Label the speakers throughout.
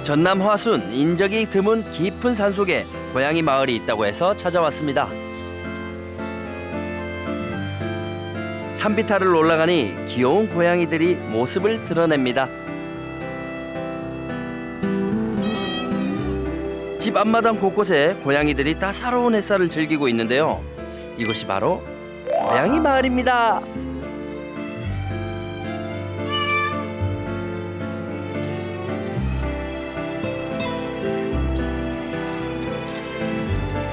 Speaker 1: 전남 화순 인적이 드문 깊은 산속에 고양이 마을이 있다고 해서 찾아왔습니다. 산비탈을 올라가니 귀여운 고양이들이 모습을 드러냅니다. 집 앞마당 곳곳에 고양이들이 따사로운 햇살을 즐기고 있는데요. 이곳이 바로 고양이 마을입니다.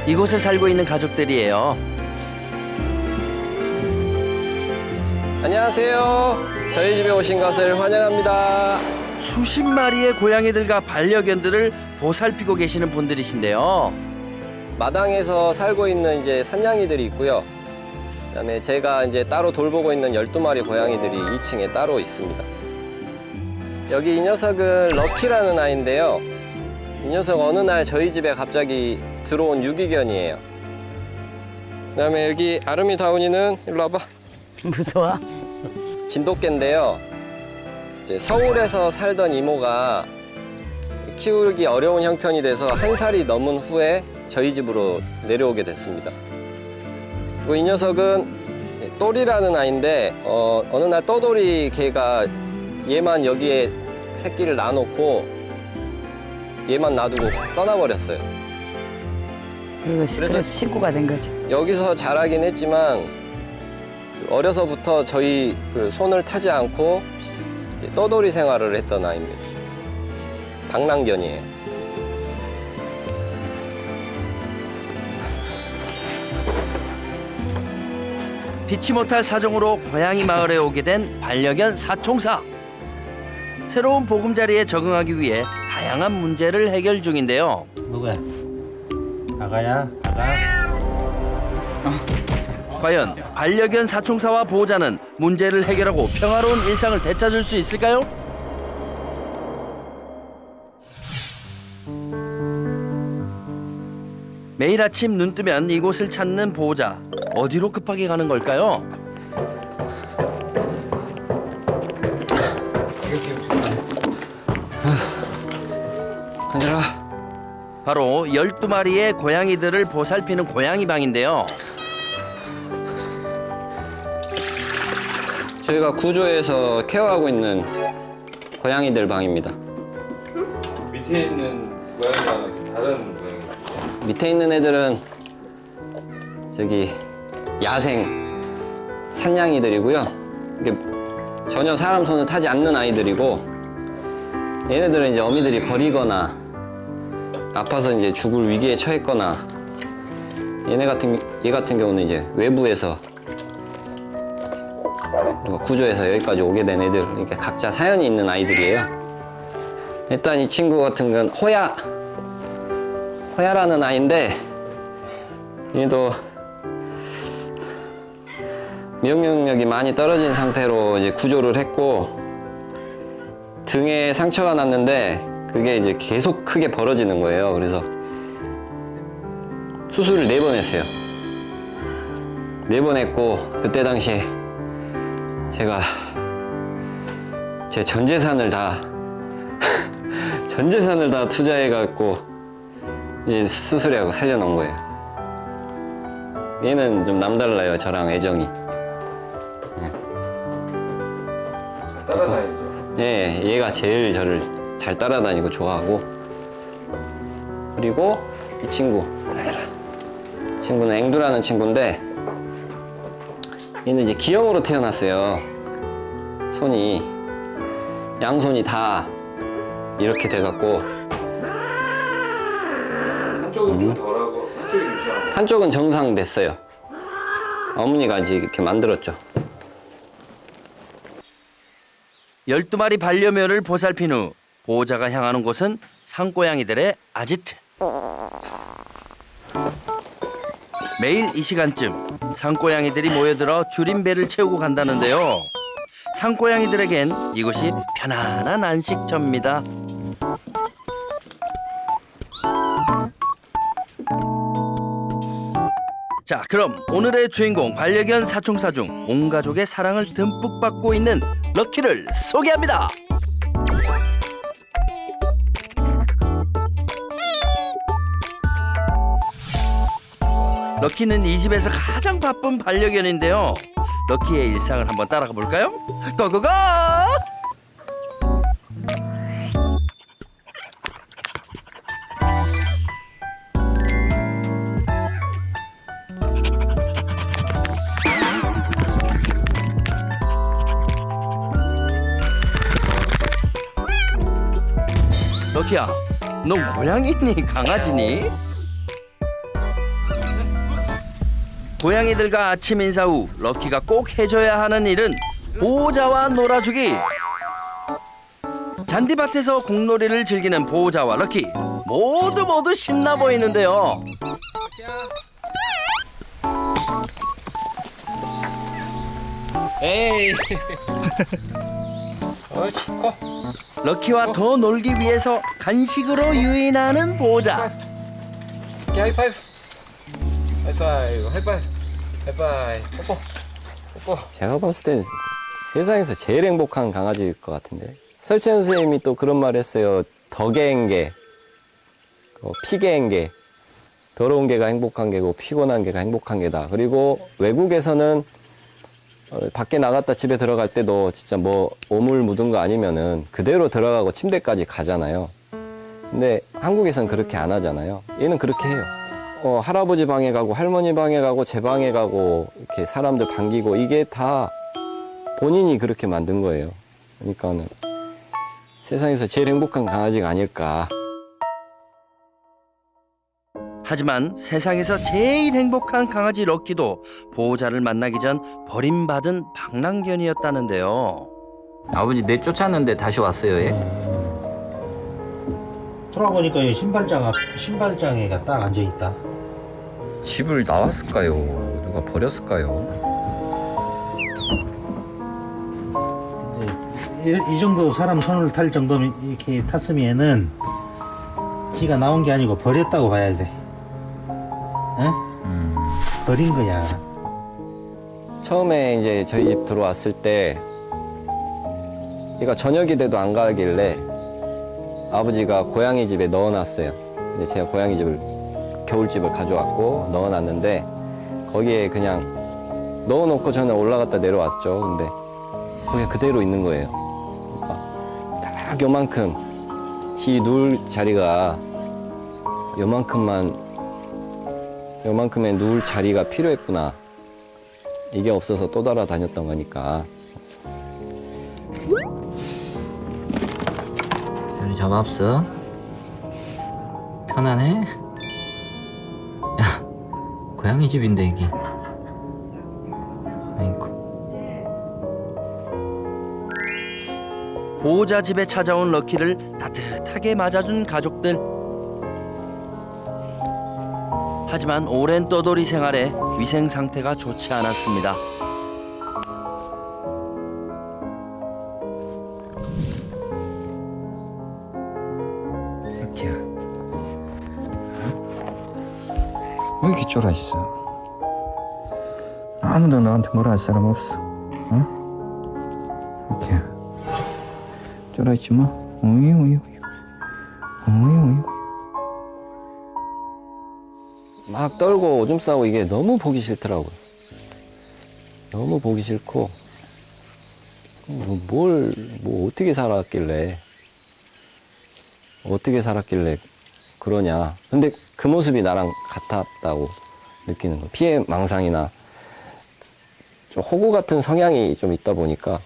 Speaker 1: 이곳에 살고 있는 가족들이에요.
Speaker 2: 안녕하세요. 저희 집에 오신 것을 환영합니다.
Speaker 1: 수십 마리의 고양이들과 반려견들을 보살피고 계시는 분들이신데요.
Speaker 2: 마당에서 살고 있는 이제 산냥이들이 있고요. 그다음에 제가 이제 따로 돌보고 있는 12마리 고양이들이 2층에 따로 있습니다. 여기 이 녀석은 럭키라는 아이인데요. 이 녀석 어느 날 저희 집에 갑자기 들어온 유기견이에요. 그다음에 여기 아르미 다운이는 일로 와봐.
Speaker 3: 무서워?
Speaker 2: 진돗개인데요. 이제 서울에서 살던 이모가 키우기 어려운 형편이 돼서 1살이 넘은 후에 저희 집으로 내려오게 됐습니다. 그리고 이 녀석은 똘이라는 아이인데 어느 날 떠돌이 개가 얘만 여기에 새끼를 놔놓고 얘만 놔두고 떠나버렸어요.
Speaker 3: 그래서 식구가 된 거죠.
Speaker 2: 여기서 자라긴 했지만 어려서부터 저희 그 손을 타지 않고 떠돌이 생활을 했던 아이입니다. 방랑견이에요.
Speaker 1: 피치 못할 사정으로 고양이 마을에 오게 된 반려견 사총사. 새로운 보금자리에 적응하기 위해 다양한 문제를 해결 중인데요.
Speaker 4: 누구야? 아가야? 아가?
Speaker 1: 과연 반려견 사총사와 보호자는 문제를 해결하고 평화로운 일상을 되찾을 수 있을까요? 매일 아침 눈 뜨면 이곳을 찾는 보호자. 어디로 급하게 가는 걸까요?
Speaker 2: 얘들아.
Speaker 1: 바로 12마리의 고양이들을 보살피는 고양이 방인데요.
Speaker 2: 저희가 구조해서 케어하고 있는 고양이들 방입니다.
Speaker 5: 밑에 있는 고양이랑 다른 고양이.
Speaker 2: 밑에 있는 애들은 저기 야생 산냥이들이고요. 이게 전혀 사람 손을 타지 않는 아이들이고, 얘네들은 이제 어미들이 버리거나 아파서 이제 죽을 위기에 처했거나, 얘 같은 경우는 이제 외부에서 구조해서 여기까지 오게 된 애들, 이렇게 각자 사연이 있는 아이들이에요. 일단 이 친구 같은 건 호야라는 아이인데, 얘도 면역력이 많이 떨어진 상태로 이제 구조를 했고, 등에 상처가 났는데 그게 이제 계속 크게 벌어지는 거예요. 그래서 수술을 4번 했어요. 4번 했고, 그때 당시에 제가 제 전 재산을 다 투자해갖고 이 수술해하고 살려놓은 거예요. 얘는 좀 남달라요, 저랑 애정이.
Speaker 5: 따라다니죠.
Speaker 2: 예, 얘가 제일 저를 잘 따라다니고 좋아하고, 그리고 이 친구는 앵두라는 친구인데, 얘는 이제 기형으로 태어났어요. 양손이 다 이렇게 돼갖고,
Speaker 5: 한쪽은 좀 덜하고 한쪽이 좀 심하고.
Speaker 2: 한쪽은 정상 됐어요. 어머니가 이제 이렇게 만들었죠.
Speaker 1: 12마리 반려묘를 보살핀 후 보호자가 향하는 곳은 산고양이들의 아지트. 매일 이 시간쯤 산고양이들이 모여들어 줄인 배를 채우고 간다는데요. 산고양이들에겐 이곳이 편안한 안식처입니다. 자, 그럼 오늘의 주인공 반려견 사총사 중 온 가족의 사랑을 듬뿍 받고 있는 럭키를 소개합니다. 럭키는 이 집에서 가장 바쁜 반려견인데요. 럭키의 일상을 한번 따라가 볼까요? 고고고! 럭키야, 넌 고양이니 강아지니? 고양이들과 아침 인사 후 럭키가 꼭 해줘야 하는 일은 보호자와 놀아주기. 잔디밭에서 공놀이를 즐기는 보호자와 럭키 모두 신나 보이는데요.
Speaker 2: 에이. 옳지.
Speaker 1: 럭키와 더 놀기 위해서 간식으로 유인하는 보호자.
Speaker 2: 하이파이브. 하이파이브. 하이파이브. 하이파이브. 뽀뽀. 뽀뽀. 제가 봤을 땐 세상에서 제일 행복한 강아지일 것 같은데. 설채연 선생님이 또 그런 말 했어요. 덕의 개, 피개인 개. 더러운 개가 행복한 개고 피곤한 개가 행복한 개다. 그리고 외국에서는 밖에 나갔다 집에 들어갈 때도 진짜 뭐 오물 묻은 거 아니면은 그대로 들어가고 침대까지 가잖아요. 근데 한국에서는 그렇게 안 하잖아요. 얘는 그렇게 해요. 할아버지 방에 가고 할머니 방에 가고 제 방에 가고 이렇게 사람들 반기고 이게 다 본인이 그렇게 만든 거예요. 그러니까는 세상에서 제일 행복한 강아지가 아닐까.
Speaker 1: 하지만 세상에서 제일 행복한 강아지 럭키도 보호자를 만나기 전 버림받은 방랑견이었다는데요.
Speaker 6: 아버지 내쫓았는데 다시 왔어요, 얘?
Speaker 4: 돌아보니까 이 신발장에가 딱 앉아있다.
Speaker 6: 집을 나왔을까요? 누가 버렸을까요?
Speaker 4: 이제 이 정도 사람 손을 탈 정도면 이렇게 탔으면은 지가 나온 게 아니고 버렸다고 봐야 돼. 응? 버린 거야.
Speaker 2: 처음에 이제 저희 집 들어왔을 때 얘가 저녁이 돼도 안 가길래 아버지가 고양이 집에 넣어놨어요. 근데 제가 고양이 집을 겨울집을 가져왔고 넣어놨는데 거기에 그냥 넣어놓고 저는 올라갔다 내려왔죠. 근데 거기가 그대로 있는 거예요. 그러니까 딱 요만큼 지 누울 자리가 요만큼의 누울 자리가 필요했구나. 이게 없어서 또 따라다녔던 거니까.
Speaker 6: 우리 저 없어? 편안해? 야, 고양이 집인데 이게. 아이고.
Speaker 1: 보호자 집에 찾아온 럭키를 따뜻하게 맞아준 가족들. 하지만 오랜 떠돌이 생활에 위생 상태가 좋지 않았습니다.
Speaker 6: 럭키야. 왜 이렇게 쫄아 있어? 아무도 너한테 뭐라 할 사람 없어. 응? 럭키야. 쫄아 있지 마. 우유.
Speaker 2: 막 떨고 오줌 싸고 이게 너무 보기 싫더라고요. 너무 보기 싫고 어떻게 살았길래 그러냐. 근데 그 모습이 나랑 같았다고 느끼는 거. 피해망상이나 좀 호구 같은 성향이 좀 있다 보니까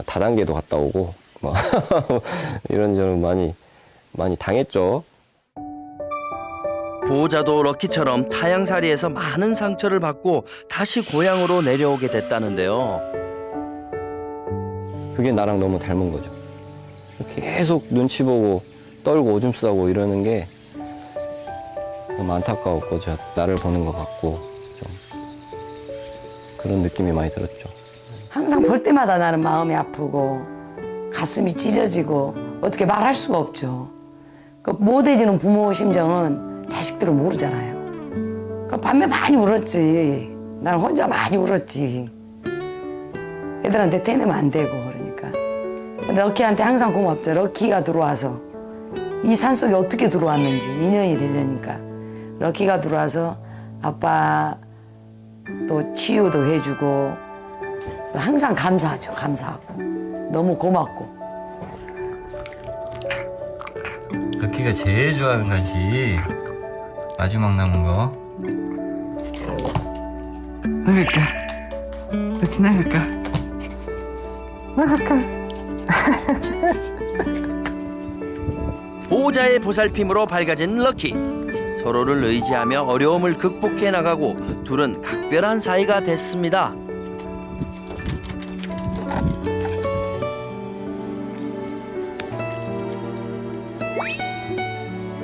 Speaker 2: 다단계도 갔다 오고 뭐 이런저런 많이 당했죠.
Speaker 1: 보호자도 럭키처럼 타양살이에서 많은 상처를 받고 다시 고향으로 내려오게 됐다는데요.
Speaker 2: 그게 나랑 너무 닮은 거죠. 계속 눈치 보고 떨고 오줌 싸고 이러는 게 너무 안타까웠고 나를 보는 것 같고 좀 그런 느낌이 많이 들었죠.
Speaker 3: 항상 볼 때마다 나는 마음이 아프고 가슴이 찢어지고 어떻게 말할 수가 없죠. 그 못해지는 부모 심정은 자식들은 모르잖아요. 그 밤에 많이 울었지. 난 혼자 많이 울었지. 애들한테 태내면 안 되고 그러니까. 근데 럭키한테 항상 고맙죠. 럭키가 들어와서 이 산속에 어떻게 들어왔는지 2년이 되려니까 럭키가 들어와서 아빠 또 치유도 해주고 항상 감사하죠. 감사하고 너무 고맙고.
Speaker 6: 럭키가 제일 좋아하는 간식 마지막 남은 거. 나갈까? 럭키 나갈까?
Speaker 1: 보호자의 보살핌으로 밝아진 럭키. 서로를 의지하며 어려움을 극복해 나가고 둘은 각별한 사이가 됐습니다.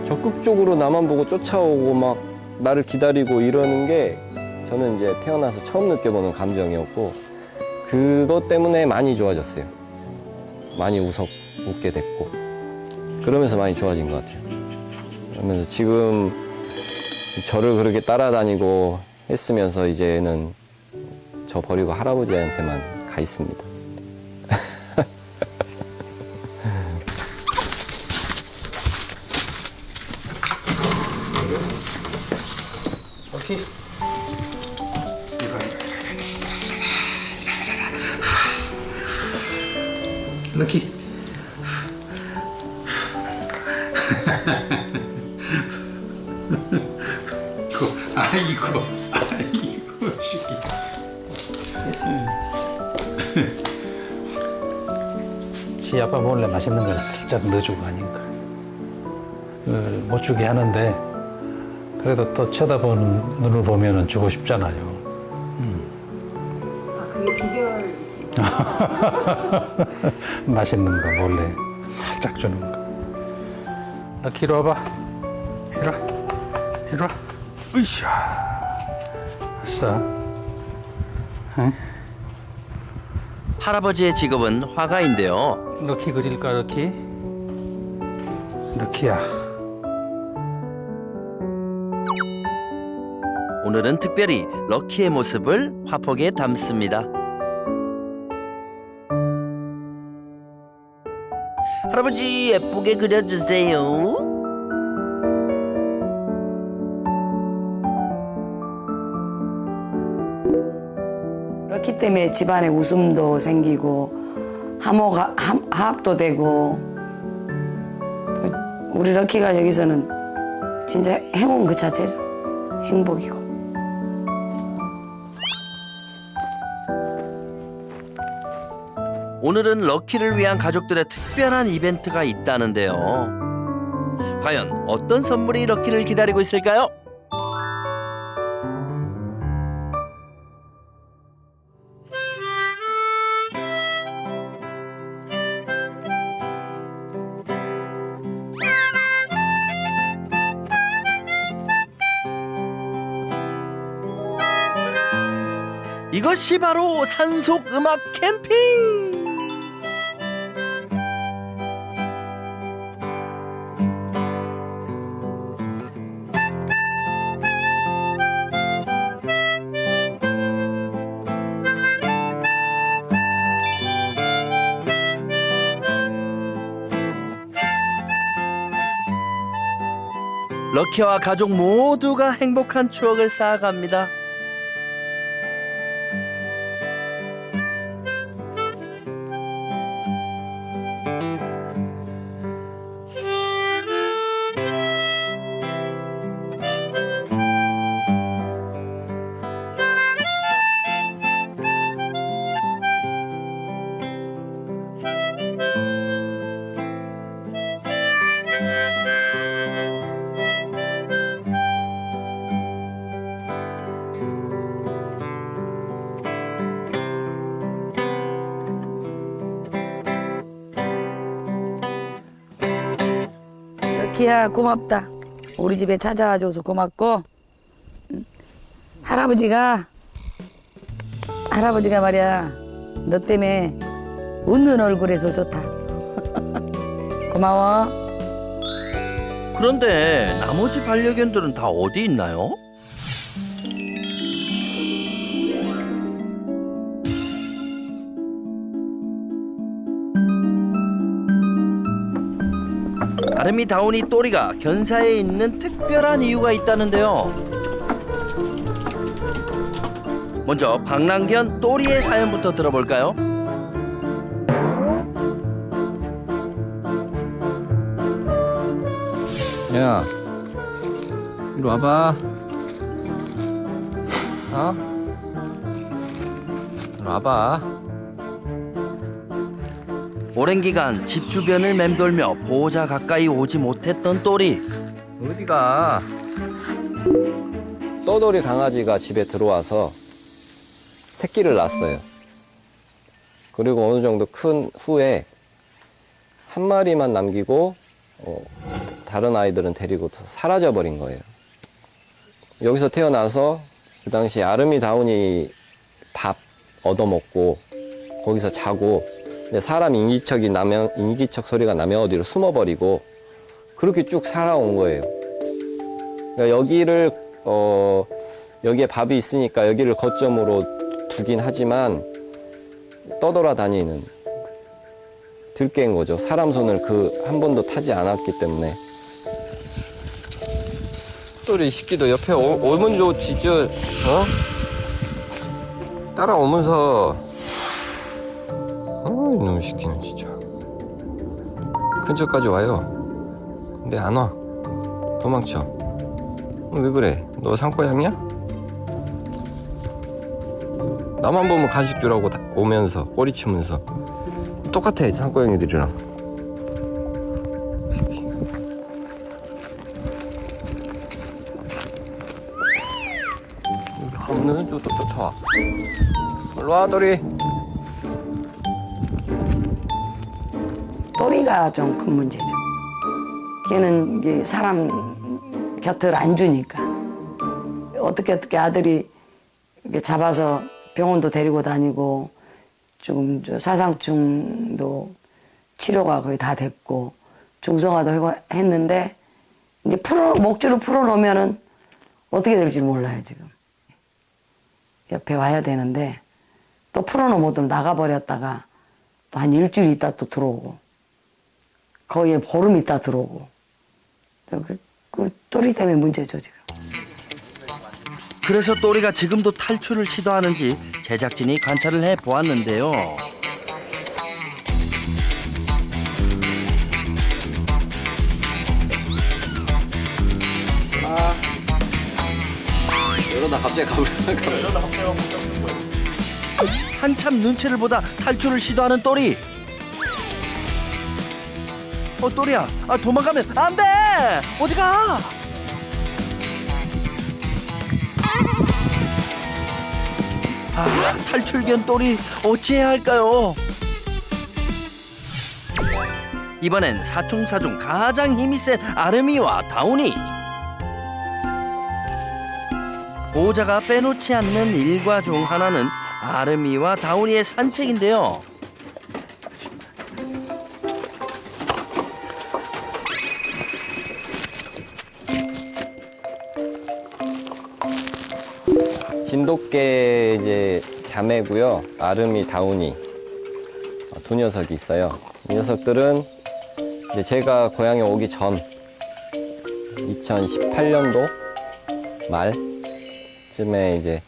Speaker 2: 적극적으로 나만 보고 쫓아오고 막 나를 기다리고 이러는 게 저는 이제 태어나서 처음 느껴보는 감정이었고 그것 때문에 많이 좋아졌어요. 많이 웃게 됐고 그러면서 많이 좋아진 것 같아요. 그러면서 지금 저를 그렇게 따라다니고 했으면서 이제는 저 버리고 할아버지한테만 가 있습니다.
Speaker 4: 오케이. 럭키.
Speaker 7: 아이고, 시키.
Speaker 4: 지 아빠 몰래 맛있는 걸 살짝 넣어주고 아닌가. 못 주게 하는데 그래도 또 쳐다보는 눈을 보면은 주고 싶잖아요.
Speaker 8: 아, 그게 비결이지.
Speaker 4: 맛있는 거 몰래 살짝 주는 거. 럭키 이리 와봐. 이리 와. 이리 와. 으쌰. 아싸.
Speaker 1: 할아버지의 직업은 화가인데요.
Speaker 4: 럭키 그질까 럭키? 럭키야.
Speaker 1: 오늘은 특별히 럭키의 모습을 화폭에 담습니다. 할아버지 예쁘게 그려주세요.
Speaker 3: 럭키 때문에 집안에 웃음도 생기고 화합도 되고 우리 럭키가 여기서는 진짜 행운 그 자체죠. 행복이고.
Speaker 1: 오늘은 럭키를 위한 가족들의 특별한 이벤트가 있다는데요. 과연 어떤 선물이 럭키를 기다리고 있을까요? 이것이 바로 산속 음악 캠핑! 럭키와 가족 모두가 행복한 추억을 쌓아갑니다.
Speaker 3: 럭키야 고맙다. 우리 집에 찾아와줘서 고맙고 할아버지가 말이야 너 때문에 웃는 얼굴에서 좋다. 고마워.
Speaker 1: 그런데 나머지 반려견들은 다 어디 있나요? 아름이 다운이 또리가 견사에 있는 특별한 이유가 있다는데요. 먼저 방랑견 또리의 사연부터 들어볼까요?
Speaker 2: 야, 이리 와봐. 어? 이리 와봐.
Speaker 1: 오랜 기간 집 주변을 맴돌며 보호자 가까이 오지 못했던 또리.
Speaker 2: 어디가? 떠돌이 강아지가 집에 들어와서 새끼를 낳았어요. 그리고 어느 정도 큰 후에 한 마리만 남기고 다른 아이들은 데리고 사라져 버린 거예요. 여기서 태어나서 그 당시 아르미 다운이 밥 얻어먹고 거기서 자고, 근데 사람 인기척 소리가 나면 어디로 숨어버리고 그렇게 쭉 살아온 거예요. 그러니까 여기에 밥이 있으니까 여기를 거점으로 두긴 하지만 떠돌아다니는 들깨인 거죠. 사람 손을 한 번도 타지 않았기 때문에. 또 이 새끼도 옆에 오면 좋지, 따라오면서. 이놈 새끼는 진짜. 근처까지 와요. 근데 안 와. 도망쳐. 왜 그래? 너 산고양이야? 나만 보면 간식 주라고 오면서 꼬리치면서. 똑같아, 산고양이들이랑. 여기 가면은 또 쫓아와. 일로 와, 또리.
Speaker 3: 또리가 좀 큰 문제죠. 걔는 이게 사람 곁을 안 주니까 어떻게 아들이 이렇게 잡아서 병원도 데리고 다니고 지금 사상충도 치료가 거의 다 됐고 중성화도 했는데 이제 목줄을 풀어놓으면은 어떻게 될지 몰라요. 지금 옆에 와야 되는데 또 풀어놓으면 나가버렸다가 또 한 일주일 있다 또 들어오고 거의 보름 있다 들어오고 그 또리 때문에 문제죠 지금.
Speaker 1: 그래서 또리가 지금도 탈출을 시도하는지 제작진이 관찰을 해보았는데요.
Speaker 2: 이러다 갑자기 가버려.
Speaker 1: 한참 눈치를 보다 탈출을 시도하는 또리. 또리야, 도망가면 안 돼! 어디 가? 탈출견 또리 어찌해야 할까요? 이번엔 사총사 중 가장 힘이 센 아르미와 다운이. 보호자가 빼놓지 않는 일과 중 하나는 아르미와 다운이의 산책인데요.
Speaker 2: 진돗개 이제 자매고요. 아르미, 다운이 두 녀석이 있어요. 이 녀석들은 이제 제가 고향에 오기 전 2018년도 말쯤에 이제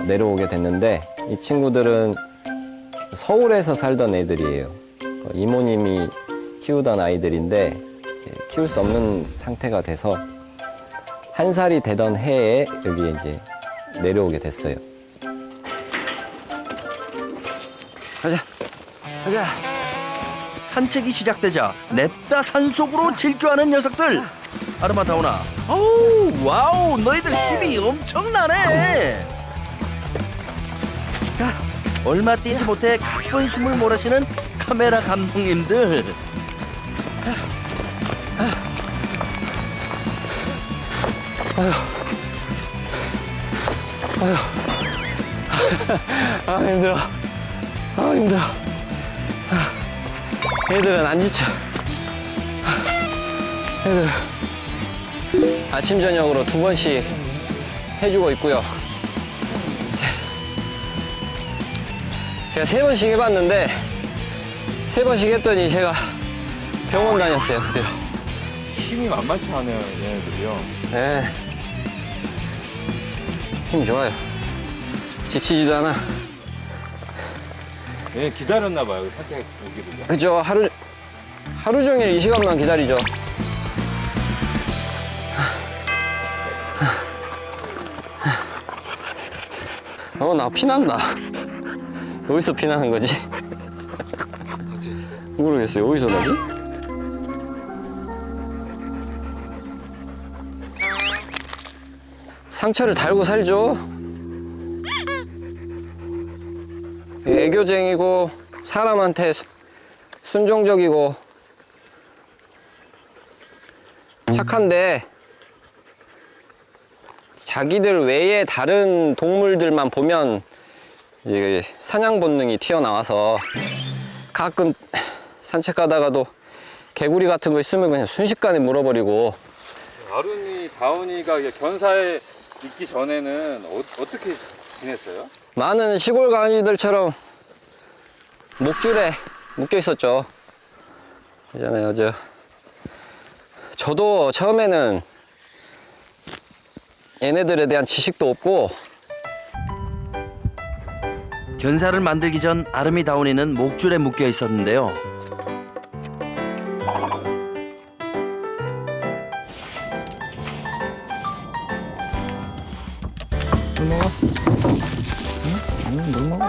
Speaker 2: 내려오게 됐는데 이 친구들은 서울에서 살던 애들이에요. 이모님이 키우던 아이들인데 키울 수 없는 상태가 돼서 1살이 되던 해에 여기에 이제 내려오게 됐어요. 가자.
Speaker 1: 산책이 시작되자 냅다 산속으로 질주하는 녀석들. 아르마 다운아, 어우 와우, 너희들 힘이 엄청나네. 얼마 뛰지 못해 가쁜 숨을 몰아쉬는 카메라 감독님들.
Speaker 2: 힘들어. 힘들어. 애들은 안 지쳐. 애들 아침 저녁으로 2번씩 해주고 있고요. 제가 3번씩 해봤는데 3번씩 했더니 제가 병원 다녔어요, 그대로.
Speaker 5: 힘이 만만치 않아요, 얘네들이요.
Speaker 2: 네. 힘 좋아요. 지치지도 않아.
Speaker 5: 네, 기다렸나 봐요. 산책 오기를.
Speaker 2: 그죠? 하루 종일 이 시간만 기다리죠. 나 피난다. 어디서 피나는 거지? 모르겠어요. 어디서 나지? 상처를 달고 살죠. 애교쟁이고 사람한테 순종적이고 착한데 자기들 외에 다른 동물들만 보면 이제 사냥 본능이 튀어나와서 가끔 산책 가다가도 개구리 같은 거 있으면 그냥 순식간에 물어버리고.
Speaker 5: 아lun이, 다운이가 견사에 있기 전에는 어떻게 지냈어요?
Speaker 2: 많은 시골 강아지들처럼 목줄에 묶여 있었죠. 있잖아요. 저도 처음에는 얘네들에 대한 지식도 없고.
Speaker 1: 견사를 만들기 전 아름이 다운이는 목줄에 묶여 있었는데요.
Speaker 6: 물 먹어? 응? 물 먹어.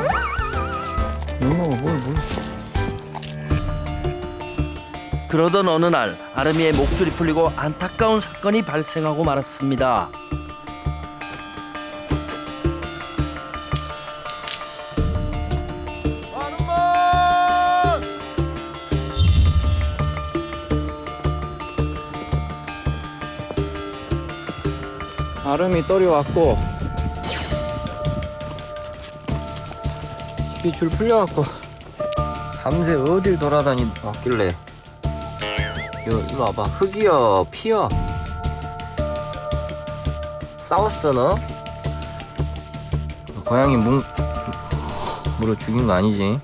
Speaker 6: 물 먹어, 물.
Speaker 1: 그러던 어느 날 아름이의 목줄이 풀리고 안타까운 사건이 발생하고 말았습니다.
Speaker 6: 아름이 떨이 왔고 이 줄 풀려갖고 밤새 어딜 돌아다니길래 이거 와봐. 흙이여 피여. 싸웠어 너? 고양이 물어 죽인 거 아니지?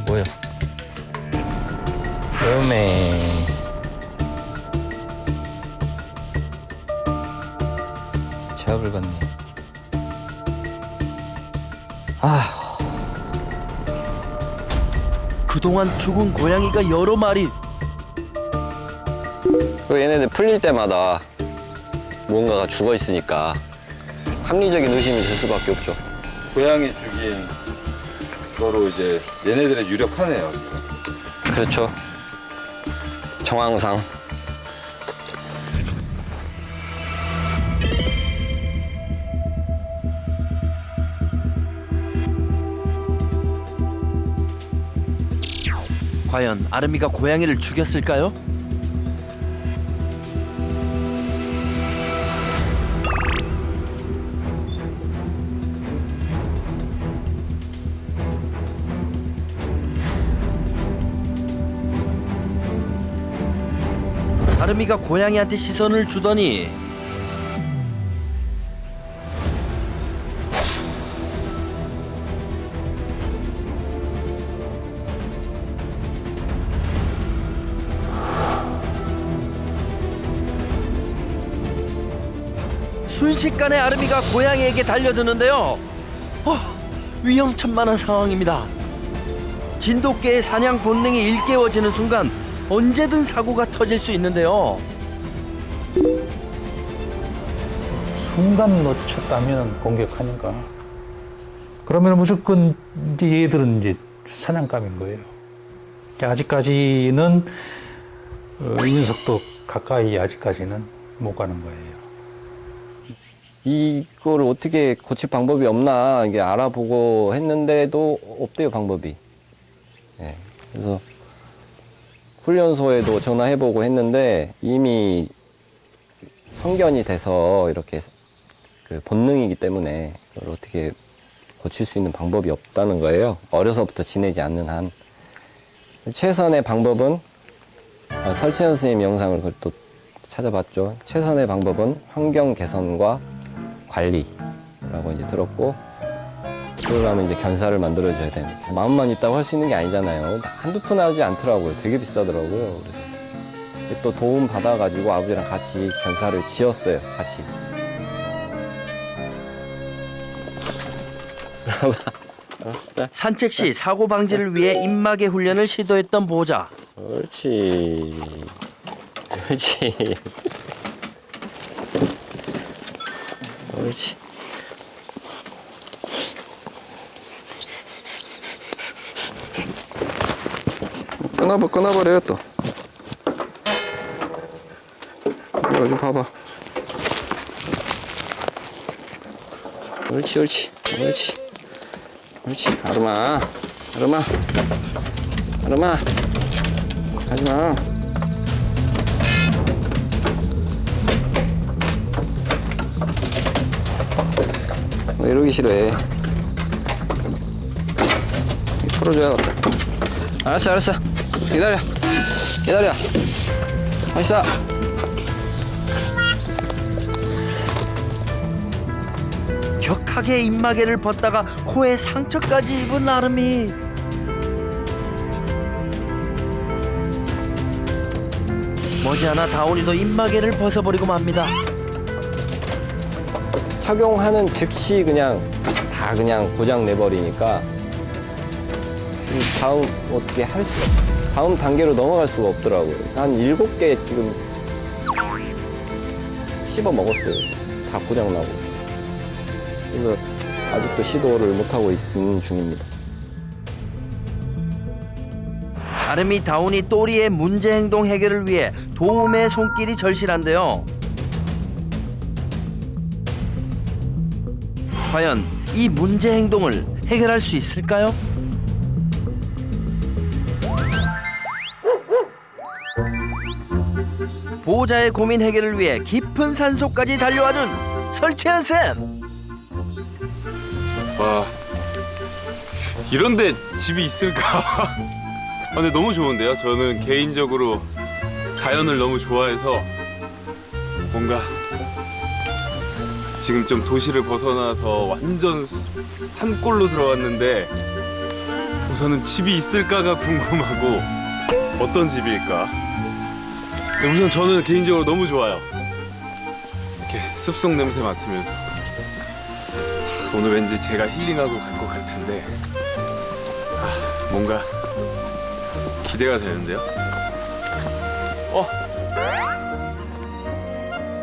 Speaker 6: 뭐야? 어메. 제압을 받네.
Speaker 1: 그동안 죽은 고양이가 여러 마리.
Speaker 2: 얘네들 풀릴 때마다 무언가가 죽어 있으니까 합리적인 의심이 들 수밖에 없죠.
Speaker 5: 고양이 죽인 거로 이제 얘네들의 유력하네요.
Speaker 2: 그렇죠. 정황상.
Speaker 1: 과연 아름이가 고양이를 죽였을까요? 아름이가 고양이한테 시선을 주더니 순식간에 아름이가 고양이에게 달려드는데요. 위험천만한 상황입니다. 진돗개의 사냥 본능이 일깨워지는 순간 언제든 사고가 터질 수 있는데요.
Speaker 8: 순간 놓쳤다면 공격하니까. 그러면 무조건 이제 얘들은 이제 사냥감인 거예요. 아직까지는 이 녀석도 가까이 아직까지는 못 가는 거예요.
Speaker 2: 이거를 어떻게 고칠 방법이 없나 이게 알아보고 했는데도 없대요, 방법이. 네, 그래서 훈련소에도 전화해보고 했는데 이미 성견이 돼서 이렇게 그 본능이기 때문에 그걸 어떻게 고칠 수 있는 방법이 없다는 거예요. 어려서부터 지내지 않는 한. 최선의 방법은 설채연 선생님 영상을 또 찾아봤죠. 최선의 방법은 환경 개선과 관리라고 이제 들었고, 그러려면 이제 견사를 만들어줘야 되는. 마음만 있다고 할 수 있는 게 아니잖아요. 한두 푼 하지 않더라고요. 되게 비싸더라고요. 그래서 또 도움 받아가지고 아버지랑 같이 견사를 지었어요. 같이.
Speaker 1: 산책 시 사고 방지를 위해 입마개 훈련을 시도했던 보호자.
Speaker 2: 옳지. 옳지. 옳지. 끊어버려요 또. 이거 좀 봐봐. 옳지, 옳지, 옳지, 옳지. 아르마, 아르마, 아르마. 하지마. 왜 이러기 싫어해? 풀어줘야겠다. 알았어, 알았어. 기다려. 기다려. 맛있어.
Speaker 1: 격하게 입마개를 벗다가 코에 상처까지 입은 아름이. 머지않아 다운이도 입마개를 벗어버리고 맙니다.
Speaker 2: 착용하는 즉시 그냥 다 그냥 고장 내버리니까 다음 어떻게 할 수가 다음 단계로 넘어갈 수가 없더라고요. 한 7개 지금 씹어 먹었어요. 다 고장 나고. 그래서 아직도 시도를 못 하고 있는 중입니다.
Speaker 1: 아름이 다운이 또리의 문제 행동 해결을 위해 도움의 손길이 절실한데요. 과연 이 문제 행동을 해결할 수 있을까요? 보호자의 고민 해결을 위해 깊은 산속까지 달려와준 설채연 쌤.
Speaker 9: 와, 이런데 집이 있을까? 근데 너무 좋은데요? 저는 개인적으로 자연을 너무 좋아해서 뭔가 지금 좀 도시를 벗어나서 완전 산골로 들어왔는데 우선은 집이 있을까가 궁금하고 어떤 집일까? 우선 저는 개인적으로 너무 좋아요. 이렇게 숲속 냄새 맡으면서 오늘 왠지 제가 힐링하고 갈 것 같은데 뭔가 기대가 되는데요.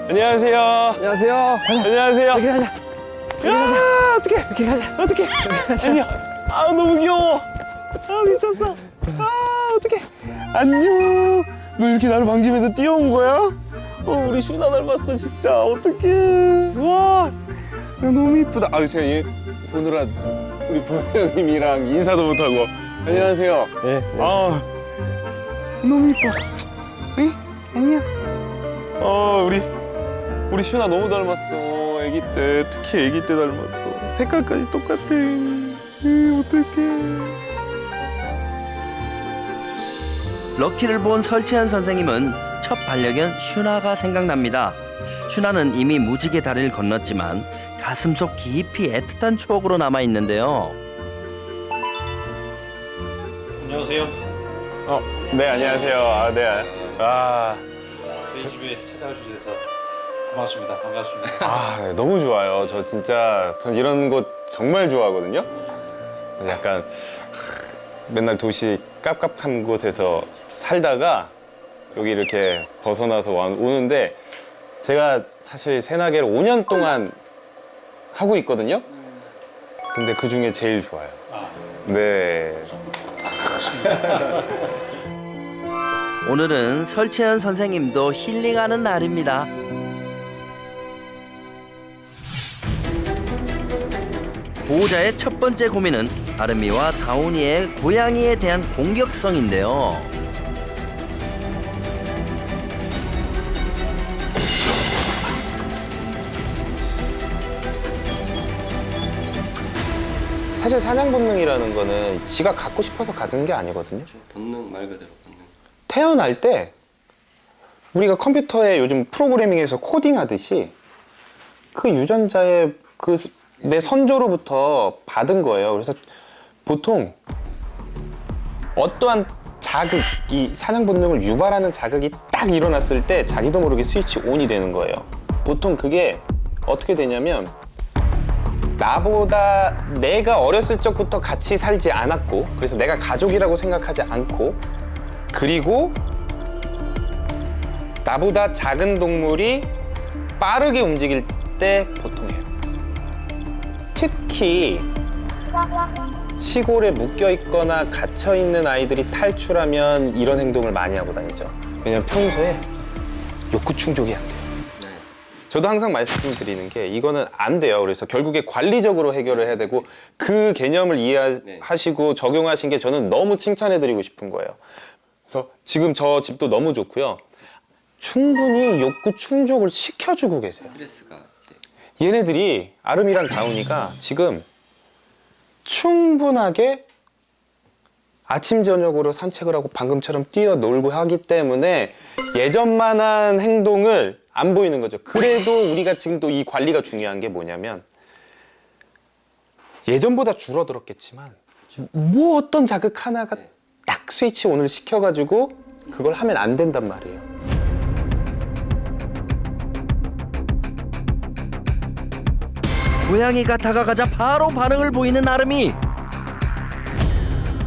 Speaker 9: 안녕하세요.
Speaker 2: 안녕하세요.
Speaker 9: 안녕하세요.
Speaker 2: 여기 가자.
Speaker 9: 야, 어떡해.
Speaker 2: 여기 가자.
Speaker 9: 어떡해. 안녕. 아, 너무 귀여워. 아, 미쳤어. 아, 어떡해. 안녕. 너 이렇게 나를 반기면서 뛰어온 거야? 우리 슈나 닮았어, 진짜. 어떡해. 와, 야, 너무 이쁘다. 아, 제가 얘 보느라 우리 보현 형님이랑 인사도 못하고. 안녕하세요.
Speaker 2: 네.
Speaker 9: 아, 너무 이뻐. 응? 안녕. 우리 슈나 너무 닮았어. 아기 때, 특히 아기 때 닮았어. 색깔까지 똑같아. 어떡해.
Speaker 1: 럭키를 본 설채연 선생님은 첫 반려견 슈나가 생각납니다. 슈나는 이미 무지개 다리를 건넜지만 가슴속 깊이 애틋한 추억으로 남아있는데요.
Speaker 8: 안녕하세요.
Speaker 9: 네, 안녕하세요. 아, 네. 아,
Speaker 8: 저희 집에 찾아와 주셔서 고맙습니다. 반갑습니다.
Speaker 9: 아, 너무 좋아요. 저 진짜, 전 이런 곳 정말 좋아하거든요. 약간 맨날 도시 깝깝한 곳에서 살다가 여기 이렇게 벗어나서 오는데 제가 사실 새나개를 5년 동안 하고 있거든요. 근데 그 중에 제일 좋아요. 네.
Speaker 1: 오늘은 설채연 선생님도 힐링하는 날입니다. 보호자의 첫 번째 고민은 아름이와 다운이의 고양이에 대한 공격성인데요.
Speaker 6: 사실 사냥 본능이라는 거는 지가 갖고 싶어서 가진 게 아니거든요.
Speaker 2: 본능 말 그대로 본능.
Speaker 6: 태어날 때 우리가 컴퓨터에 요즘 프로그래밍에서 코딩하듯이 그 유전자의 그 내 선조로부터 받은 거예요. 그래서 보통 어떠한 자극, 이 사냥 본능을 유발하는 자극이 딱 일어났을 때 자기도 모르게 스위치 온이 되는 거예요. 보통 그게 어떻게 되냐면
Speaker 9: 나보다 내가 어렸을 적부터 같이 살지 않았고, 그래서 내가 가족이라고 생각하지 않고, 그리고 나보다 작은 동물이 빠르게 움직일 때 보통 해요. 특히 시골에 묶여 있거나 갇혀 있는 아이들이 탈출하면 이런 행동을 많이 하고 다니죠. 왜냐면 평소에 욕구 충족이 안 돼요. 저도 항상 말씀드리는 게 이거는 안 돼요. 그래서 결국에 관리적으로 해결을 해야 되고, 그 개념을 이해하시고 적용하신 게 저는 너무 칭찬해드리고 싶은 거예요. 그래서 지금 저 집도 너무 좋고요. 충분히 욕구 충족을 시켜주고 계세요.
Speaker 2: 스트레스가
Speaker 9: 얘네들이, 아름이랑 다운이가 지금 충분하게 아침 저녁으로 산책을 하고 방금처럼 뛰어놀고 하기 때문에 예전만한 행동을 안 보이는 거죠. 그래도 우리가 지금 또 이 관리가 중요한 게 뭐냐면, 예전보다 줄어들었겠지만 뭐 어떤 자극 하나가 딱 스위치 온을 시켜가지고 그걸 하면 안 된단 말이에요.
Speaker 1: 고양이가 다가가자 바로 반응을 보이는 아름이.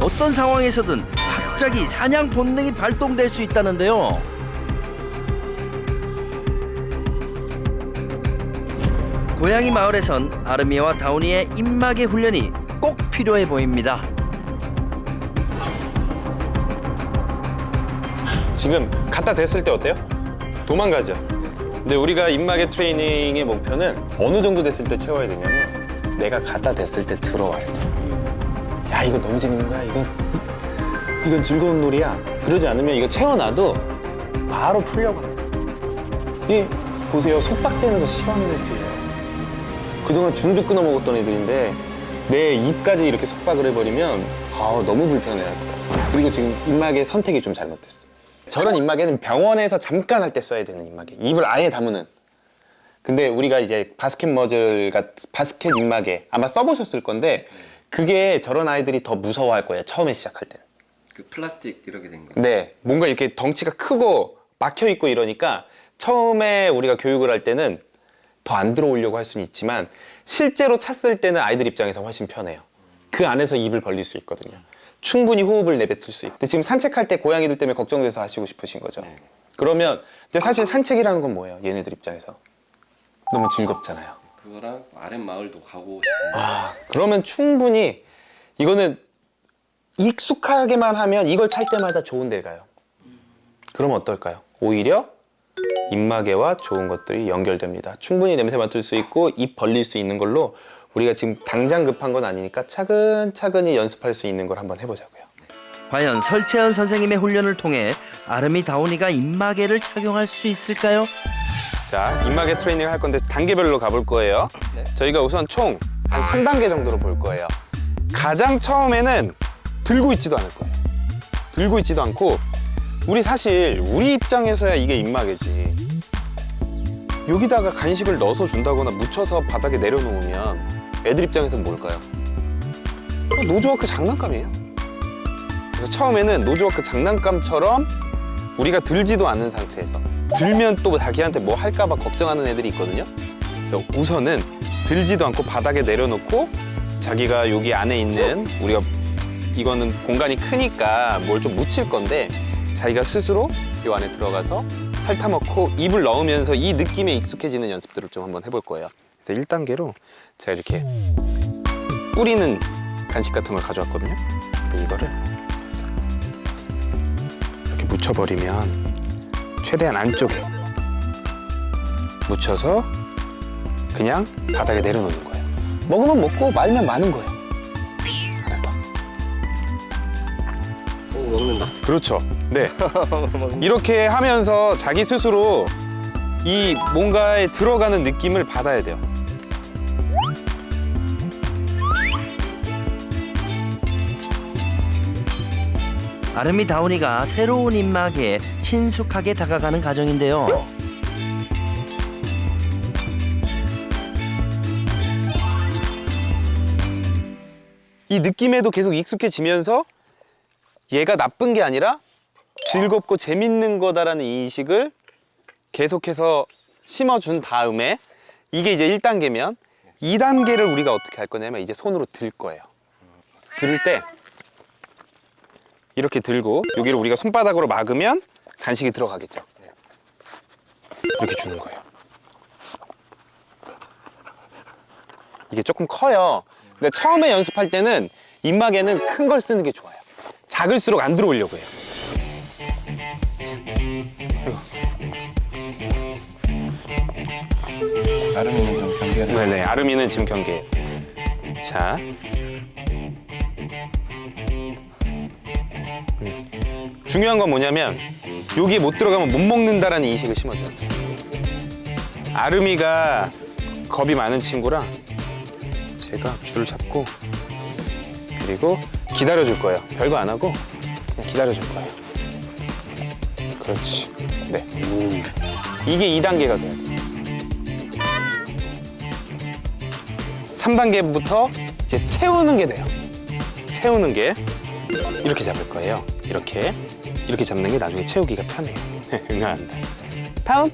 Speaker 1: 어떤 상황에서든 갑자기 사냥 본능이 발동될 수 있다는데요. 고양이 마을에선 아름이와 다운이의 입마개 훈련이 꼭 필요해 보입니다.
Speaker 9: 지금 갖다 댔을 때 어때요? 도망가죠. 근데 우리가 입마개 트레이닝의 목표는 어느 정도 됐을 때 채워야 되냐면, 내가 갖다 댔을 때 들어와야 돼. 야, 이거 너무 재밌는 거야. 이건 즐거운 놀이야. 그러지 않으면 이거 채워놔도 바로 풀려고 합니다. 이 보세요. 속박되는 거 싫어하는 애들이에요. 그동안 줌도 끊어 먹었던 애들인데 내 입까지 이렇게 속박을 해버리면 너무 불편해할 거야. 그리고 지금 입마개 선택이 좀 잘못됐어. 저런 입마개는 병원에서 잠깐 할 때 써야 되는 입마개. 입을 아예 다무는. 근데 우리가 이제 바스켓 머즐 바스켓 입마개 아마 써보셨을 건데, 그게 저런 아이들이 더 무서워할 거예요. 처음에 시작할 때.
Speaker 2: 그 플라스틱 이렇게 된 거.
Speaker 9: 네, 뭔가 이렇게 덩치가 크고 막혀 있고 이러니까 처음에 우리가 교육을 할 때는 더 안 들어오려고 할 수는 있지만, 실제로 찼을 때는 아이들 입장에서 훨씬 편해요. 그 안에서 입을 벌릴 수 있거든요. 충분히 호흡을 내뱉을 수 있고. 근데 지금 산책할 때 고양이들 때문에 걱정돼서 하시고 싶으신 거죠. 그러면 근데 사실 산책이라는 건 뭐예요? 얘네들 입장에서 너무 즐겁잖아요.
Speaker 2: 그거랑 아랫마을도 가고
Speaker 9: 그러면 충분히 이거는 익숙하게만 하면 이걸 찰 때마다 좋은 데를 가요. 그러면 어떨까요? 오히려 입마개와 좋은 것들이 연결됩니다. 충분히 냄새 맡을 수 있고 입 벌릴 수 있는 걸로, 우리가 지금 당장 급한 건 아니니까 차근차근히 연습할 수 있는 걸 한번 해보자고요.
Speaker 1: 과연 설채연 선생님의 훈련을 통해 아름이 다운이가 입마개를 착용할 수 있을까요?
Speaker 9: 자, 입마개 트레이닝 할 건데 단계별로 가볼 거예요.
Speaker 2: 네.
Speaker 9: 저희가 우선 총 한 3단계 정도로 볼 거예요. 가장 처음에는 들고 있지도 않을 거예요. 들고 있지도 않고, 사실 우리 입장에서야 이게 입마개지. 여기다가 간식을 넣어서 준다거나 묻혀서 바닥에 내려놓으면 애들 입장에서는 뭘까요? 노즈워크 장난감이에요. 그래서 처음에는 노즈워크 장난감처럼 우리가 들지도 않는 상태에서, 들면 또 자기한테 뭐 할까봐 걱정하는 애들이 있거든요. 그래서 우선은 들지도 않고 바닥에 내려놓고, 자기가 여기 안에 있는, 우리가 이거는 공간이 크니까 뭘 좀 묻힐 건데, 자기가 스스로 이 안에 들어가서 핥아먹고 입을 넣으면서 이 느낌에 익숙해지는 연습들을 좀 한번 해볼 거예요. 그래서 1단계로 제가 이렇게 뿌리는 간식 같은 걸 가져왔거든요. 이거를 이렇게 묻혀버리면 최대한 안쪽에 묻혀서 그냥 바닥에 내려놓는 거예요. 먹으면 먹고 말면 마는 거예요. 하나 더.
Speaker 2: 먹는다.
Speaker 9: 그렇죠. 네. 이렇게 하면서 자기 스스로 이 뭔가에 들어가는 느낌을 받아야 돼요.
Speaker 1: 아름이 다운이가 새로운 입마개에 친숙하게 다가가는 과정인데요.
Speaker 9: 이 느낌에도 계속 익숙해지면서 얘가 나쁜 게 아니라 즐겁고 재밌는 거다라는 인식을 계속해서 심어준 다음에, 이게 이제 1단계면 2단계를 우리가 어떻게 할 거냐면 이제 손으로 들 거예요. 들을 때 이렇게 들고 여기를 우리가 손바닥으로 막으면 간식이 들어가겠죠. 이렇게 주는 거예요. 이게 조금 커요. 근데 처음에 연습할 때는 입막에는 큰 걸 쓰는 게 좋아요. 작을수록 안 들어오려고 해요.
Speaker 6: 아르미는 좀 경계가 돼요.
Speaker 9: 네네, 아르미는 지금 경계. 자, 중요한 건 뭐냐면 여기 못 들어가면 못 먹는다라는 인식을 심어줘요. 아르미가 겁이 많은 친구라 제가 줄을 잡고 그리고 기다려줄 거예요. 별거 안 하고 그냥 기다려줄 거예요. 그렇지. 네. 이게 2단계가 돼요. 3단계부터 이제 채우는 게 돼요. 채우는 게 이렇게 잡을 거예요. 이렇게 잡는 게 나중에 채우기가 편해요. 응아한다. 다운.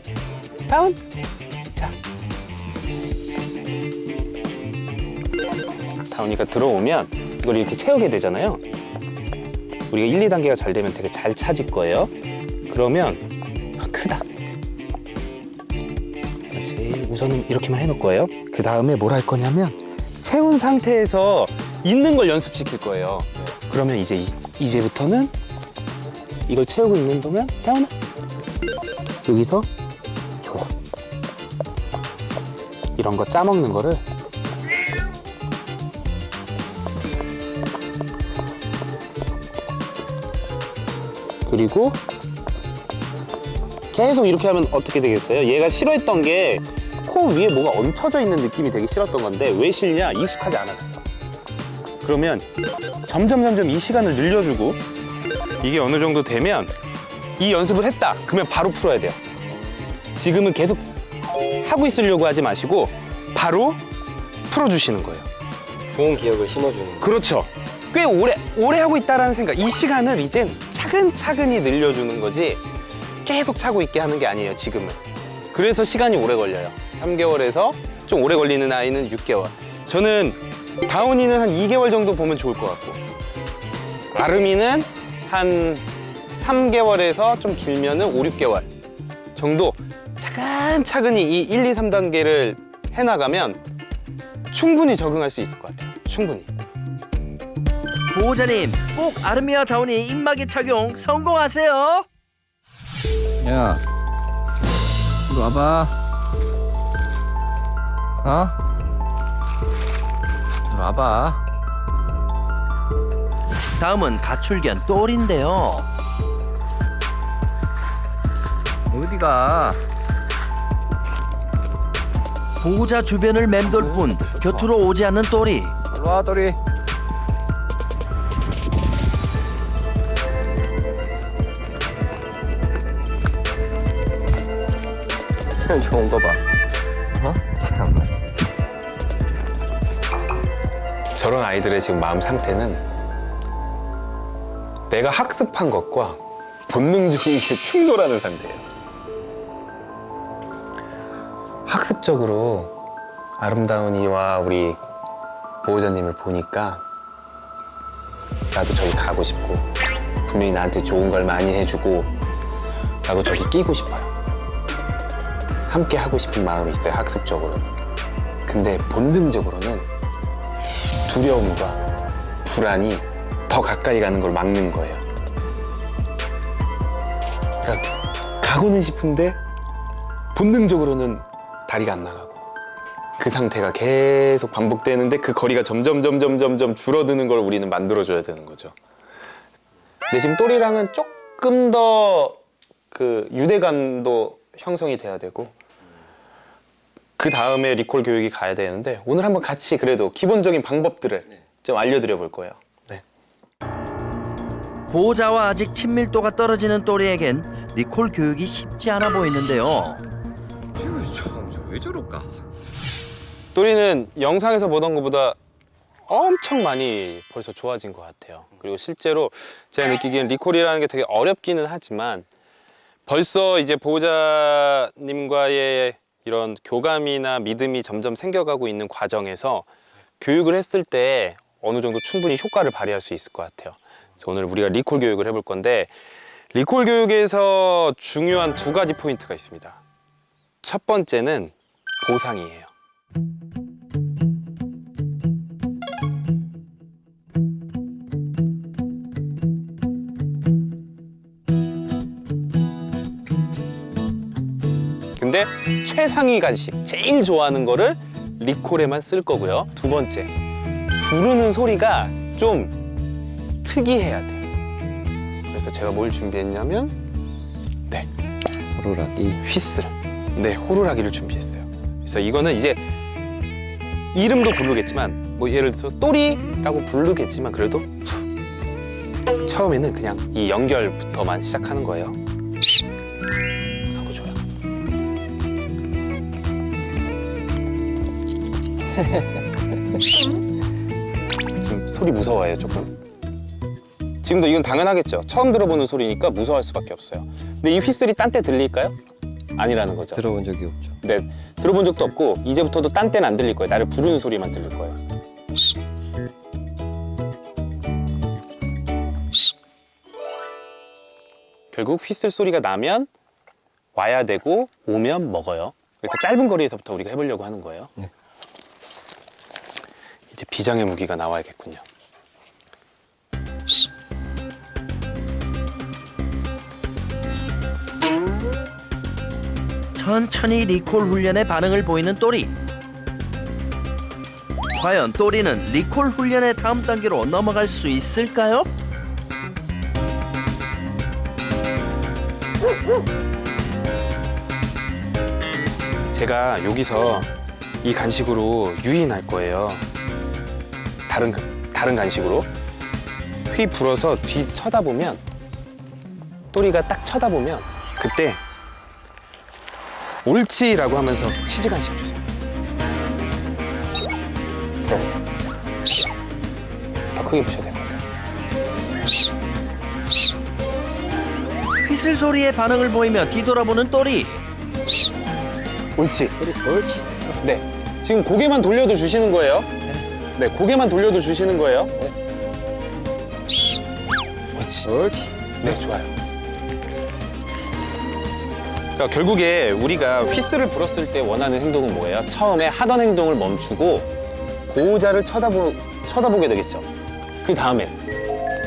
Speaker 9: 자, 다운이가 들어오면 이걸 이렇게 채우게 되잖아요. 우리가 1, 2단계가 잘 되면 되게 잘 찾을 거예요. 그러면 크다. 제일 우선은 이렇게만 해놓을 거예요. 그 다음에 뭘 할 거냐면 채운 상태에서 있는 걸 연습시킬 거예요. 그러면 이제부터는 이걸 채우고 있는 동안 다운아 여기서 줘. 이런 거 짜먹는 거를 그리고 계속 이렇게 하면 어떻게 되겠어요? 얘가 싫어했던 게 코 위에 뭐가 얹혀져 있는 느낌이 되게 싫었던 건데 왜 싫냐? 익숙하지 않아서. 그러면 점점 이 시간을 늘려주고 이게 어느 정도 되면 이 연습을 했다. 그러면 바로 풀어야 돼요. 지금은 계속 하고 있으려고 하지 마시고 바로 풀어주시는 거예요.
Speaker 2: 좋은 기억을 심어주는 거예요.
Speaker 9: 그렇죠. 꽤 오래 하고 있다라는 생각. 이 시간을 이젠 차근차근히 늘려주는 거지 계속 차고 있게 하는 게 아니에요, 지금은. 그래서 시간이 오래 걸려요. 3개월에서 좀 오래 걸리는 아이는 6개월. 저는 다운이는 한 2개월 정도 보면 좋을 것 같고 아르미는 한 3개월에서 좀 길면은 5, 6개월 정도 차근차근히 이 1, 2, 3단계를 해나가면 충분히 적응할 수 있을 것 같아요. 충분히.
Speaker 1: 보호자님, 꼭 아르미와 다운이 입마개 착용 성공하세요.
Speaker 6: 야, 이리 와봐. 이리 와봐.
Speaker 1: 다음은 가출견 똘인데요.
Speaker 6: 어디가?
Speaker 1: 보호자 주변을 맴돌 뿐 곁으로 오지 않는 똘이.
Speaker 6: 이리 와, 또리.
Speaker 2: 좋은 거 봐. 참나.
Speaker 9: 저런 아이들의 지금 마음 상태는 내가 학습한 것과 본능적인 게 충돌하는 상태예요. 학습적으로 아름다운 이와 우리 보호자님을 보니까 나도 저기 가고 싶고 분명히 나한테 좋은 걸 많이 해주고 나도 저기 끼고 싶어요. 함께 하고 싶은 마음이 있어요, 학습적으로는. 근데 본능적으로는 두려움과 불안이 더 가까이 가는 걸 막는 거예요. 그러니까 가고는 싶은데 본능적으로는 다리가 안 나가고 그 상태가 계속 반복되는데 그 거리가 점점 줄어드는 걸 우리는 만들어줘야 되는 거죠. 근데 지금 똘이랑은 조금 더 그 유대감도 형성이 돼야 되고 그 다음에 리콜 교육이 가야 되는데 오늘 한번 같이 그래도 기본적인 방법들을 좀 알려드려 볼 거예요. 네.
Speaker 1: 보호자와 아직 친밀도가 떨어지는 똘이에겐 리콜 교육이 쉽지 않아 보이는데요.
Speaker 5: 왜 저럴까?
Speaker 9: 똘이는 영상에서 보던 것보다 엄청 많이 벌써 좋아진 것 같아요. 그리고 실제로 제가 느끼기엔 리콜이라는 게 되게 어렵기는 하지만 벌써 이제 보호자님과의 이런 교감이나 믿음이 점점 생겨가고 있는 과정에서 교육을 했을 때 어느 정도 충분히 효과를 발휘할 수 있을 것 같아요. 그래서 오늘 우리가 리콜 교육을 해볼 건데, 리콜 교육에서 중요한 2가지 포인트가 있습니다. 첫 번째는 보상이에요. 근데 최상위 간식, 제일 좋아하는 거를 리콜에만 쓸 거고요. 2번째, 부르는 소리가 좀 특이해야 돼요. 그래서 제가 뭘 준비했냐면, 네,
Speaker 2: 호루라기.
Speaker 9: 휘슬. 네, 호루라기를 준비했어요. 그래서 이거는 이제 이름도 부르겠지만, 뭐 예를 들어서 또리라고 부르겠지만, 그래도 처음에는 그냥 이 연결부터만 시작하는 거예요. 하고 줘요. 지금 소리 무서워해요, 조금? 지금도 이건 당연하겠죠. 처음 들어보는 소리니까 무서워할 수밖에 없어요. 근데 이 휘슬이 딴 때 들릴까요? 아니라는 거죠.
Speaker 2: 들어본 적이 없죠.
Speaker 9: 네, 들어본 적도 없고 이제부터도 딴 때는 안 들릴 거예요. 나를 부르는 소리만 들릴 거예요. 결국 휘슬 소리가 나면 와야 되고 오면 먹어요. 그래서 짧은 거리에서부터 우리가 해보려고 하는 거예요.
Speaker 2: 네.
Speaker 9: 이제 비장의 무기가 나와야겠군요.
Speaker 1: 천천히 리콜 훈련의 반응을 보이는 또리. 과연 또리는 리콜 훈련의 다음 단계로 넘어갈 수 있을까요?
Speaker 9: 제가 여기서 이 간식으로 유인할 거예요. 다른 간식으로 휘 불어서 뒤 쳐다보면, 또리가 딱 쳐다보면 그때 옳지라고 하면서 치즈 간식 주세요. 들어보세요. 더 크게 부셔야 될 것 같아요.
Speaker 1: 휘슬 소리의 반응을 보이며 뒤돌아보는 또리.
Speaker 9: 옳지.
Speaker 2: 옳지.
Speaker 9: 네. 지금 고개만 돌려도 주시는 거예요. 네, 고개만 돌려도 주시는 거예요. 옳지.
Speaker 2: 옳지.
Speaker 9: 네, 좋아요. 그러니까 결국에 우리가 휘슬을 불었을 때 원하는 행동은 뭐예요? 처음에 하던 행동을 멈추고 보호자를 쳐다보게 되겠죠. 그 다음에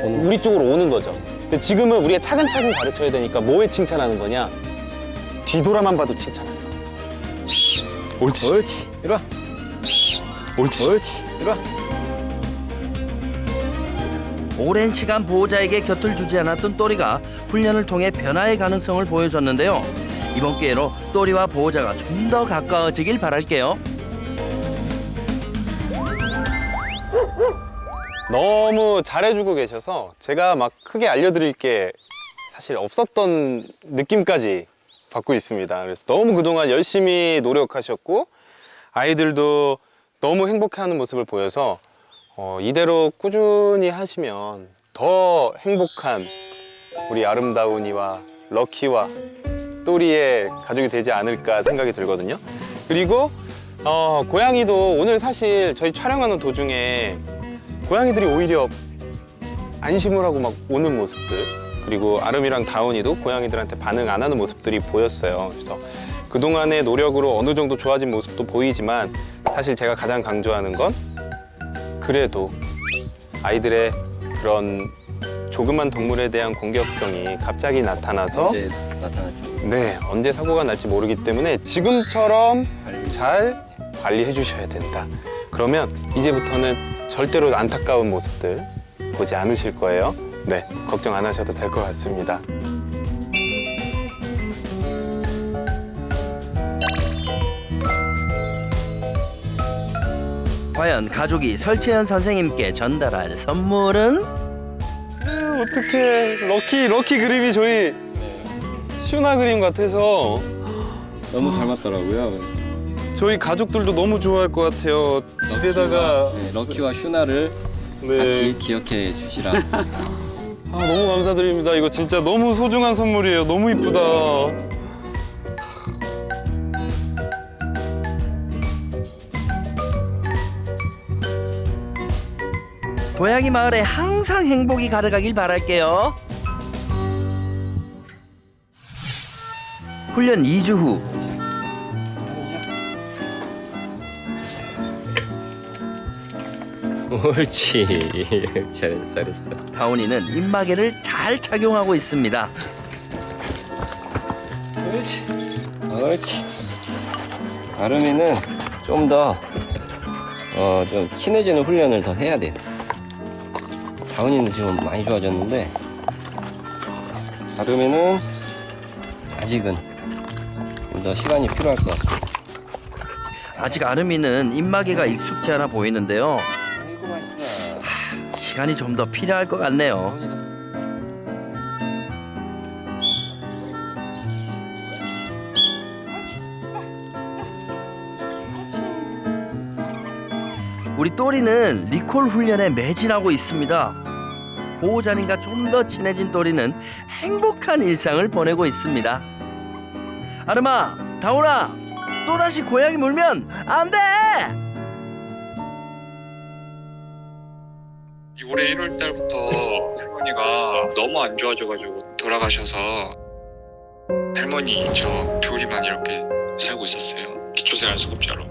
Speaker 9: 우리 쪽으로 오는 거죠. 근데 지금은 우리가 차근차근 가르쳐야 되니까 뭐에 칭찬하는 거냐? 뒤돌아만 봐도 칭찬하는 거야. 옳지.
Speaker 2: 옳지. 이리 와.
Speaker 9: 옳지.
Speaker 2: 옳지. 이리 와.
Speaker 1: 오랜 시간 보호자에게 곁을 주지 않았던 또리가 훈련을 통해 변화의 가능성을 보여줬는데요. 이번 기회로 또리와 보호자가 좀 더 가까워지길 바랄게요.
Speaker 9: 너무 잘해주고 계셔서 제가 막 크게 알려드릴 게 사실 없었던 느낌까지 받고 있습니다. 그래서 너무 그동안 열심히 노력하셨고 아이들도 너무 행복해하는 모습을 보여서 이대로 꾸준히 하시면 더 행복한 우리 아름다운이와 럭키와 또리의 가족이 되지 않을까 생각이 들거든요. 그리고 고양이도 오늘 사실 저희 촬영하는 도중에 고양이들이 오히려 안심을 하고 막 오는 모습들, 그리고 아름이랑 다운이도 고양이들한테 반응 안 하는 모습들이 보였어요. 그래서 그동안의 노력으로 어느 정도 좋아진 모습도 보이지만 사실 제가 가장 강조하는 건 그래도 아이들의 그런 조그만 동물에 대한 공격성이 갑자기 나타나서
Speaker 2: 이제 나타났죠.
Speaker 9: 네, 언제 사고가 날지 모르기 때문에 지금처럼 잘 관리해 주셔야 된다. 그러면 이제부터는 절대로 안타까운 모습들 보지 않으실 거예요. 네, 걱정 안 하셔도 될 것 같습니다.
Speaker 1: 과연 가족이 설채연 선생님께 전달할 선물은?
Speaker 9: 어떡해. 럭키 그림이 저희 슈나 그림 같아서
Speaker 2: 너무 닮았더라고요.
Speaker 9: 저희 가족들도 너무 좋아할 것 같아요. 집에다가
Speaker 2: 럭키와 슈나를
Speaker 9: 네.
Speaker 2: 같이 기억해 주시라.
Speaker 9: 너무 감사드립니다. 이거 진짜 너무 소중한 선물이에요. 너무 이쁘다.
Speaker 1: 고양이 마을에 항상 행복이 가득하길 바랄게요. 훈련 2주 후
Speaker 2: 옳지. 잘했어.
Speaker 1: 다운이는 입마개를 잘 착용하고 있습니다.
Speaker 2: 옳지. 아름이는 좀 더 좀 친해지는 훈련을 더 해야 돼. 다운이는 지금 많이 좋아졌는데 아름이는 아직은 좀 더 시간이 필요할 것 같습니다.
Speaker 1: 아직 아름이는 입마개가 익숙지 않아 보이는데요. 시간이 좀 더 필요할 것 같네요. 우리 또리는 리콜 훈련에 매진하고 있습니다. 보호자님과 좀 더 친해진 또리는 행복한 일상을 보내고 있습니다. 아름아, 다운아, 또다시 고양이 물면 안 돼!
Speaker 10: 올해 1월 달부터 할머니가 너무 안 좋아져가지고 돌아가셔서 할머니 저 둘이만 이렇게 살고 있었어요. 기초생활수급자로.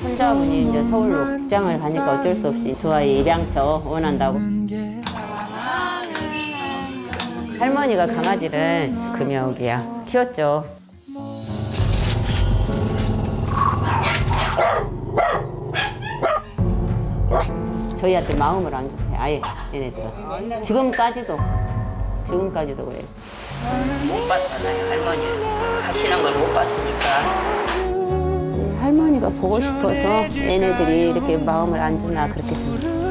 Speaker 11: 혼자분이 이제 서울로 직장을 가니까 어쩔 수 없이 두 아이 입양처 원한다고. 할머니가 강아지를 금여기야 키웠죠. 저희한테 마음을 안 주세요. 아예 얘네들은. 지금까지도 그래요.
Speaker 3: 못 봤잖아요. 할머니 가시는 걸 못 봤으니까.
Speaker 11: 할머니가 보고 싶어서 얘네들이 이렇게 마음을 안 주나 그렇게 생각해요.